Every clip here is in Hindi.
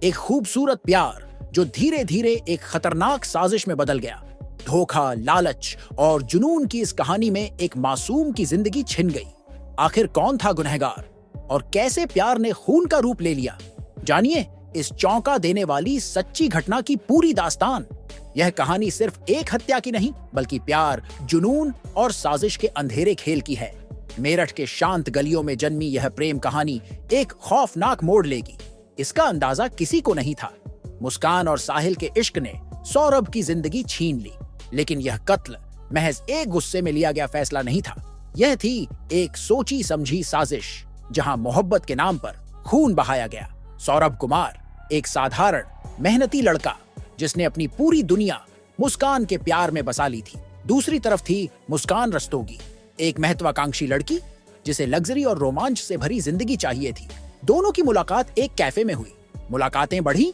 एक खूबसूरत प्यार जो धीरे धीरे एक खतरनाक साजिश में बदल गया। धोखा, लालच और जुनून की इस कहानी में एक मासूम की जिंदगी छिन गई। आखिर कौन था गुनहगार और कैसे प्यार ने खून का रूप ले लिया? जानिए इस चौंका देने वाली सच्ची घटना की पूरी दास्तान। यह कहानी सिर्फ एक हत्या की नहीं, बल्कि प्यार, जुनून और साजिश के अंधेरे खेल की है। मेरठ के शांत गलियों में जन्मी यह प्रेम कहानी एक खौफनाक मोड़ लेगी, इसका अंदाजा किसी को नहीं था। मुस्कान और साहिल के इश्क ने सौरभ की जिंदगी छीन ली, लेकिन यह कत्ल महज एक गुस्से में लिया गया फैसला नहीं था। यह थी एक सोची समझी साजिश, जहां मोहब्बत के नाम पर खून बहाया गया। सौरभ कुमार एक साधारण मेहनती लड़का जिसने अपनी पूरी दुनिया मुस्कान के प्यार में बसा ली थी। दूसरी तरफ थी मुस्कान रस्तोगी, एक महत्वाकांक्षी लड़की जिसे लग्जरी और रोमांच से भरी जिंदगी चाहिए थी। दोनों की मुलाकात एक कैफे में हुई। मुलाकातें बढ़ी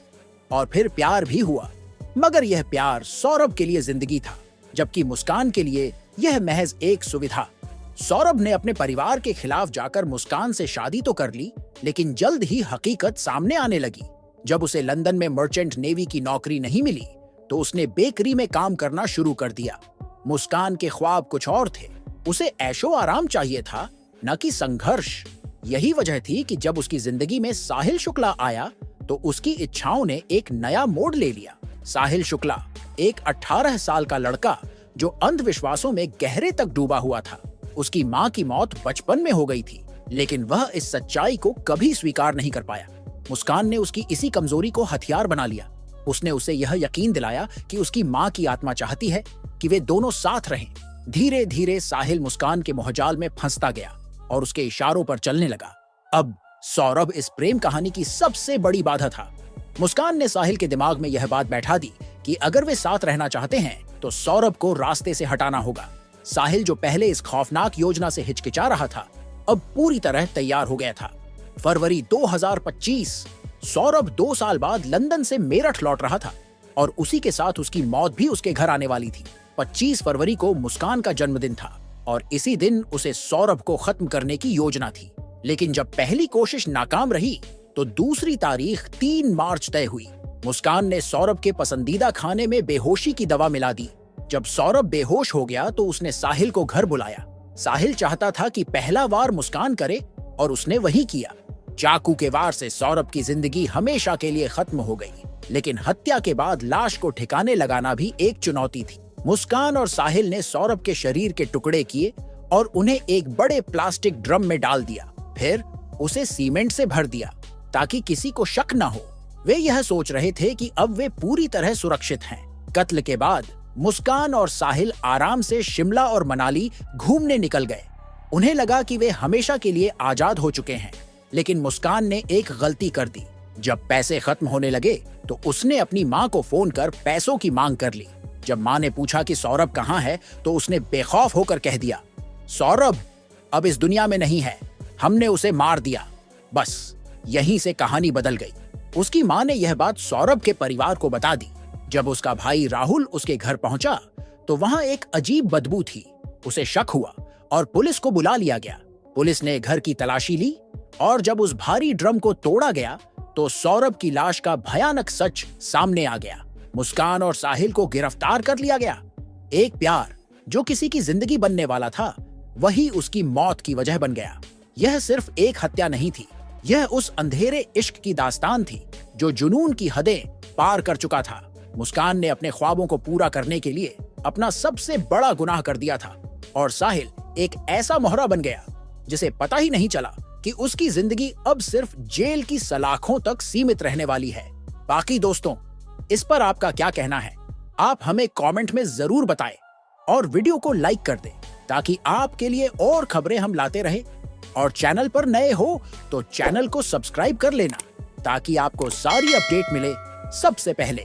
और फिर प्यार भी हुआ, मगर यह प्यार सौरभ के लिए जिंदगी था, जबकि मुस्कान के लिए यह महज एक सुविधा। सौरभ ने अपने परिवार के खिलाफ जाकर मुस्कान से शादी तो कर ली, लेकिन जल्द ही हकीकत सामने आने लगी। जब उसे लंदन में मर्चेंट नेवी की नौकरी नहीं मिली, तो उसने बेकरी में काम करना शुरू कर दिया। मुस्कान के ख्वाब कुछ और थे। उसे ऐशो आराम चाहिए था, न कि संघर्ष। यही वजह थी कि जब उसकी जिंदगी में साहिल शुक्ला आया, तो उसकी इच्छाओं ने एक नया मोड़ ले लिया। साहिल शुक्ला एक 18 साल का लड़का जो अंधविश्वासों में गहरे तक डूबा हुआ था। उसकी मां की मौत बचपन में हो गई थी, लेकिन वह इस सच्चाई को कभी स्वीकार नहीं कर पाया। मुस्कान ने उसकी इसी कमजोरी को हथियार बना लिया। उसने उसे यह यकीन दिलाया कि उसकी मां की आत्मा चाहती है कि वे दोनों साथ रहें। धीरे धीरे साहिल मुस्कान के मोहजाल में फंसता गया और उसके इशारों पर चलने लगा। अब सौरभ इस प्रेम कहानी की सबसे बड़ी बाधा था। मुस्कान ने साहिल के दिमाग में यह बात बैठा दी कि अगर वे साथ रहना चाहते हैं, तो सौरभ को रास्ते से हटाना होगा। साहिल, जो पहले इस खौफनाक योजना से हिचकिचा रहा था, अब पूरी तरह तैयार हो गया था। फरवरी 2025, सौरभ 2 साल बाद लंदन से मेरठ लौट रहा था और उसी के साथ उसकी मौत भी उसके घर आने वाली थी। 25 फरवरी को मुस्कान का जन्मदिन था और इसी दिन उसे सौरभ को खत्म करने की योजना थी। लेकिन जब पहली कोशिश नाकाम रही, तो दूसरी तारीख 3 मार्च तय हुई। मुस्कान ने सौरभ के पसंदीदा खाने में बेहोशी की दवा मिला दी। जब सौरभ बेहोश हो गया, तो उसने साहिल को घर बुलाया। साहिल चाहता था कि पहला वार मुस्कान करे, और उसने वही किया। चाकू के वार से सौरभ की जिंदगी हमेशा के लिए खत्म हो गई, लेकिन हत्या के बाद लाश को ठिकाने लगाना भी एक चुनौती थी। मुस्कान और साहिल ने सौरभ के शरीर के टुकड़े किए और उन्हें एक बड़े प्लास्टिक ड्रम में डाल दिया। फिर उसे सीमेंट से भर दिया ताकि किसी को शक न हो। वे यह सोच रहे थे कि अब वे पूरी तरह सुरक्षित हैं। कत्ल के बाद मुस्कान और साहिल आराम से शिमला और मनाली घूमने निकल गए। उन्हें लगा कि वे हमेशा के लिए आजाद हो चुके हैं, लेकिन मुस्कान ने एक गलती कर दी। जब पैसे खत्म होने लगे, तो उसने अपनी मां को फोन कर पैसों की मांग कर ली। जब मां ने पूछा कि सौरभ कहां है, तो उसने बेखौफ होकर कह दिया, सौरभ अब इस दुनिया में नहीं है, हमने उसे मार दिया। बस यहीं से कहानी बदल गई। उसकी मां ने यह बात सौरभ के परिवार को बता दी। जब उसका भाई राहुल उसके घर पहुंचा, तो वहां एक अजीब बदबू थी। उसे शक हुआ और पुलिस को बुला लिया गया। पुलिस ने घर की तलाशी ली और जब उस भारी ड्रम को तोड़ा गया, तो सौरभ की लाश का भयानक सच सामने आ गया। मुस्कान और साहिल को गिरफ्तार कर लिया गया। एक प्यार जो किसी की जिंदगी बनने वाला था, वही उसकी मौत की वजह बन गया। यह सिर्फ एक हत्या नहीं थी, यह उस अंधेरे इश्क की दास्तान थी जो जुनून की हदें पार कर चुका था। मुस्कान ने अपने ख्वाबों को पूरा करने के लिए अपना सबसे बड़ा गुनाह कर दिया था, और साहिल एक ऐसा मोहरा बन गया जिसे पता ही नहीं चला कि उसकी जिंदगी अब सिर्फ जेल की सलाखों तक सीमित रहने वाली है। बाकी दोस्तों, इस पर आपका क्या कहना है? आप हमें कमेंट में जरूर बताएं और वीडियो को लाइक कर दें, ताकि आपके लिए और खबरें हम लाते रहें। और चैनल पर नए हो तो चैनल को सब्सक्राइब कर लेना, ताकि आपको सारी अपडेट मिले सबसे पहले।